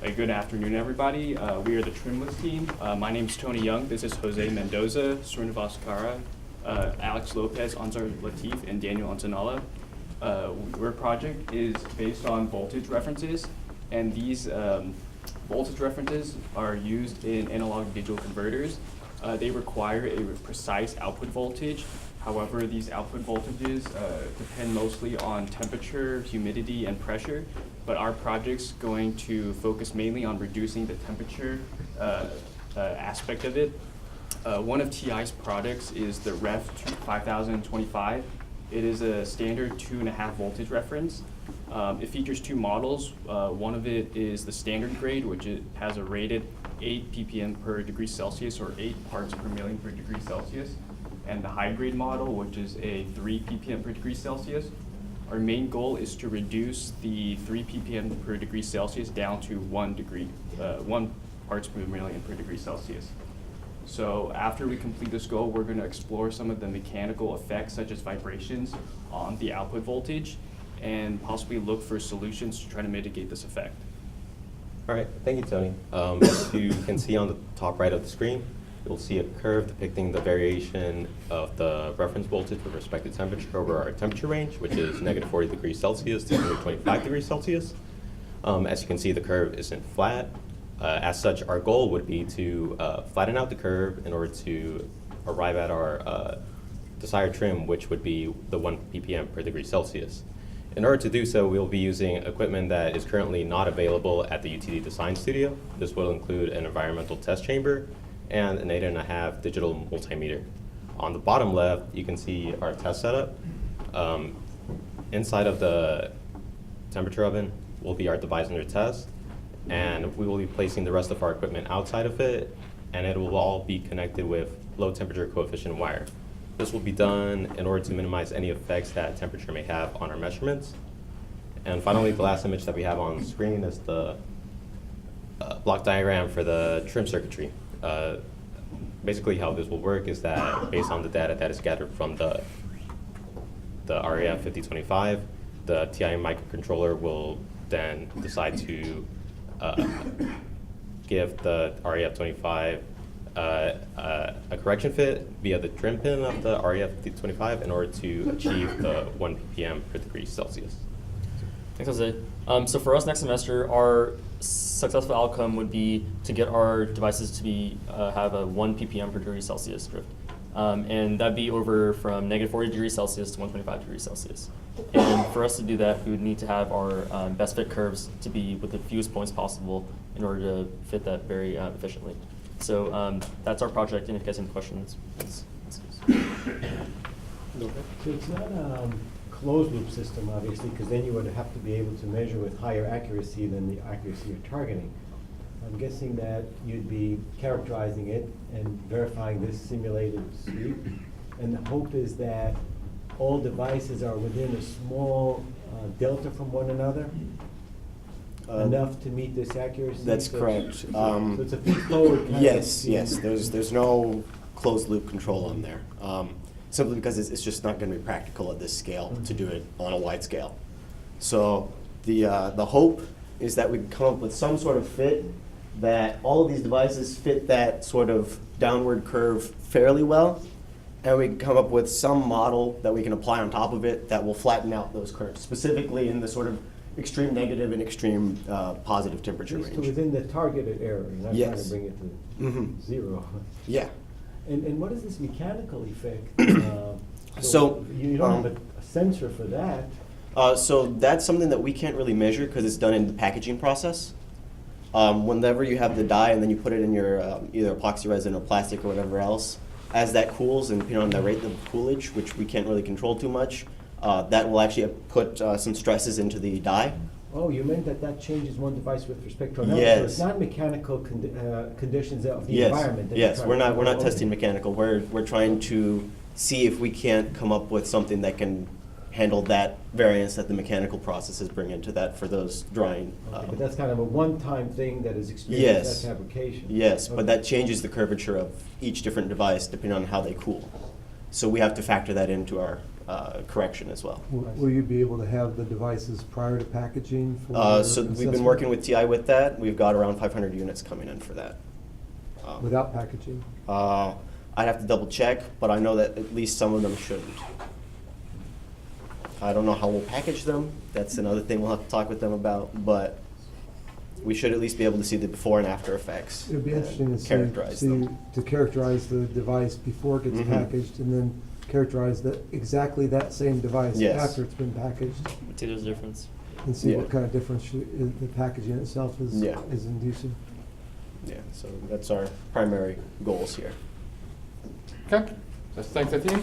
Good afternoon, everybody. We are the Trimless team. My name is Tony Young. This is Jose Mendoza, Srinivas Kara, Alex Lopez, Anzar Latif, and Daniel Antonella. Our project is based on voltage references, and these voltage references are used in analog digital converters. They require a precise output voltage. However, these output voltages depend mostly on temperature, humidity, and pressure, but our project's going to focus mainly on reducing the temperature aspect of it. One of TI's products is the Ref 5025. It is a standard 2.5 voltage reference. It features two models. One of it is the standard grade, which it has a rated 8 ppm per degree Celsius, or 8 parts per million per degree Celsius, and the high grade model, which is a 3 ppm per degree Celsius. Our main goal is to reduce the 3 ppm per degree Celsius down to 1 parts per million per degree Celsius. So after we complete this goal, we're going to explore some of the mechanical effects, such as vibrations, on the output voltage, and possibly look for solutions to try to mitigate this effect. All right, thank you, Tony. As you can see on the top right of the screen, you'll see a curve depicting the variation of the reference voltage with respect to temperature over our temperature range, which is -40 degrees Celsius to 125 degrees Celsius. As you can see, the curve isn't flat. As such, our goal would be to flatten out the curve in order to arrive at our desired trim, which would be the 1 ppm per degree Celsius. In order to do so, we'll be using equipment that is currently not available at the UTDesign studio. This will include an environmental test chamber and an 8.5 digital multimeter. On the bottom left, you can see our test setup. Inside of the temperature oven will be our device under test, and we will be placing the rest of our equipment outside of it, and it will all be connected with low temperature coefficient wire. This will be done in order to minimize any effects that temperature may have on our measurements. And finally, the last image that we have on screen is the block diagram for the trim circuitry. Basically, how this will work is that based on the data that is gathered from the RAF 5025, the TI microcontroller will then decide to give the RAF 25 a correction fit via the trim pin of the RAF 5025 in order to achieve the 1 ppm per degree Celsius. Thanks, Jose. So for us next semester, our successful outcome would be to get our devices to be have a 1 ppm per degree Celsius drift. And that'd be over from -40 degrees Celsius to 125 degrees Celsius. And for us to do that, we would need to have our best fit curves to be with the fewest points possible in order to fit that very efficiently. So that's our project, and if you guys have any questions, please ask us. So it's not a closed loop system, obviously, because then you would have to be able to measure with higher accuracy than the accuracy you're targeting. I'm guessing that you'd be characterizing it and verifying this simulated sweep, and the hope is that all devices are within a small delta from one another, enough to meet this accuracy? That's so correct. So it's a feed-forward kind Yes, of yes. There's no closed loop control on there. Simply because it's just not going to be practical at this scale to do it on a wide scale. So the hope is that we can come up with some sort of fit that all of these devices fit that sort of downward curve fairly well, and we can come up with some model that we can apply on top of it that will flatten out those curves, specifically in the sort of extreme negative and extreme positive temperature At least range. within the targeted area, you're not trying to bring it to zero. Yeah. And what is this mechanical effect? So, you don't have a sensor for that. So that's something that we can't really measure because it's done in the packaging process. Whenever you have the dye and then you put it in your either epoxy resin or plastic or whatever else, as that cools and depending on the rate of coolage, which we can't really control too much, that will actually put some stresses into the dye. Oh, you meant that changes one device with respect to another. Yes. So it's not mechanical conditions of the environment. that Yes, you're we're trying to not control. testing mechanical. We're trying to see if we can't come up with something that can handle that variance that the mechanical processes bring into that for those drying. Okay, but that's kind of a one-time thing that is experienced Yes. at fabrication. Yes, Okay. but that changes the curvature of each different device depending on how they cool. So we have to factor that into our correction as well. Will you be able to have the devices prior to packaging for So we've been assessment? working with TI with that. We've got around 500 units coming in for that. Without packaging? I'd have to double check, but I know that at least some of them shouldn't. I don't know how we'll package them. That's another thing we'll have to talk with them about, but we should at least be able to see the before and after effects. It'd be and interesting to characterize see, them. to characterize the device before it gets Mhm. packaged, and then characterize exactly that same device Yes. after it's been packaged, See there's a difference. and see Yeah. what kind of difference the packaging itself Yeah. is inducing. Yeah, so that's our primary goals here. Okay, let's thank the team.